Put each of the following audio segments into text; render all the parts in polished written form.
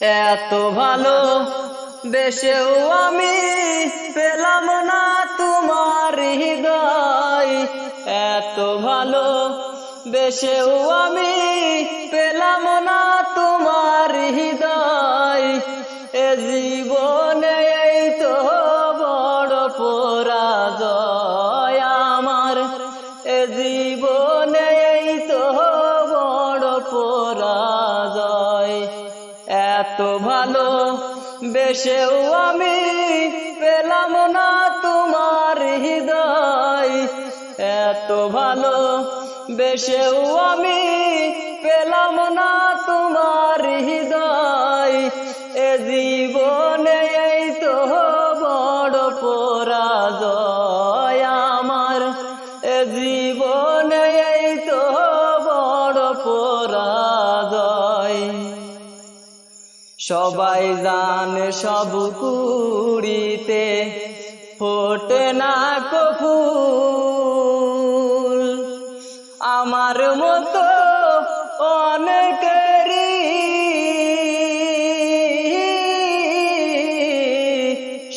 এত ভালো বেশেও আমি পেলাম না তোমার হৃদয়। এত ভালো বেশেও আমি পেলাম না তোমার হৃদয়। এ জীবনে এই তো বড় পরাজয় আমার। এ জীবনে এই তো বড় পরাজয়। এত ভালো বেশেও আমি পেলাম না তোমার হৃদয়। এত ভালো বেশেও আমি পেলাম না তোমার হৃদয়। এ জীবনে এই তো বড় পরাজয় আমার। এ জীবনে এই তো বড় পরাজয়। সবাই জানে সব কুড়িতে ফোটে না ফুল, আমার মতো অনেকেরই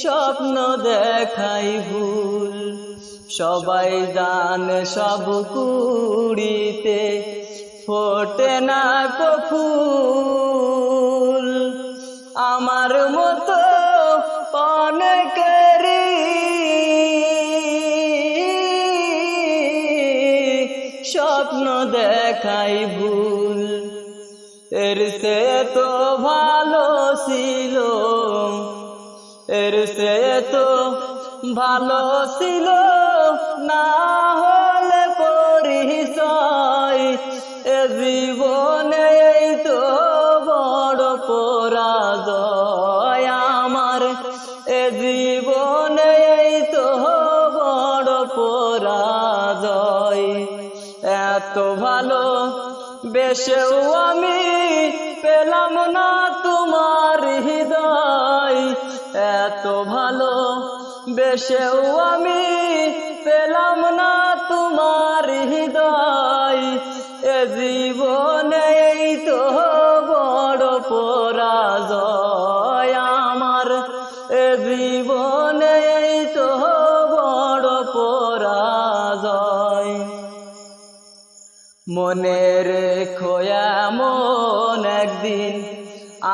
স্বপ্ন দেখাই ভুল। সবাই জানে সব কুড়িতে ফোটে না ফুল, আমার মতো অনেকেরই স্বপ্ন দেখাই ভুল। এর সে তো ভালো ছিল, এর সে তো ভালো ছিল না হলে পরিচয়। এ জীবনে এই তো বড় পরাজয় আমার। এ জীবনে এই তো বড় পরাজয়। এত ভালো বেশেও আমি পেলাম না তোমার হৃদয়। এত ভালো বেশেও আমি পেলাম না তোমার হৃদয়। এ জীবনে এই তো বড় পরাজয় আমার। এ জীবনে এই তো বড় পরাজয়। মনে রেখো এমন একদিন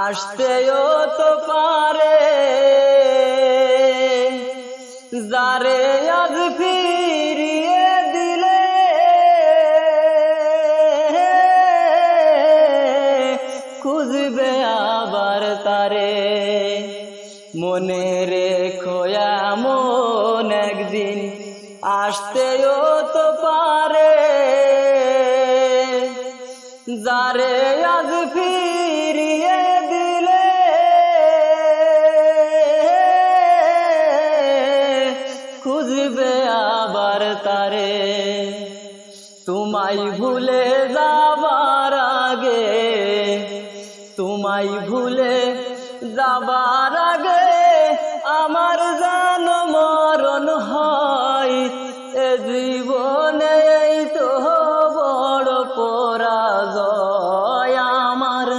আসতেও তো পারে, যারে আজ ফিরিয়ে দিলে খুঁজবে আবার তারে। মনে রেখো এমন একদিন আসতেও তো পারে, যারে আজ ফিরিয়ে দিলে খুঁজবে আবার তারে। তোমায় ভুলে যাবার আগে, তোমায় ভুলে যাবার আগে আমার যেন মরণ হয়। এ জীবনে এই তো বড় পরাজয় আমার।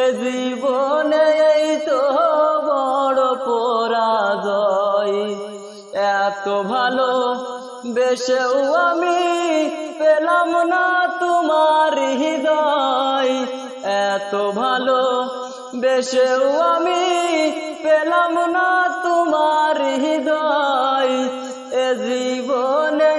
এ জীবনে এই তো বড় পরাজয়। এত ভালো বেশেও আমি পেলাম না তোমার হৃদয়। এত ভালো বেশেও আমি পেলাম না তোমার হৃদয়। এ জীবনে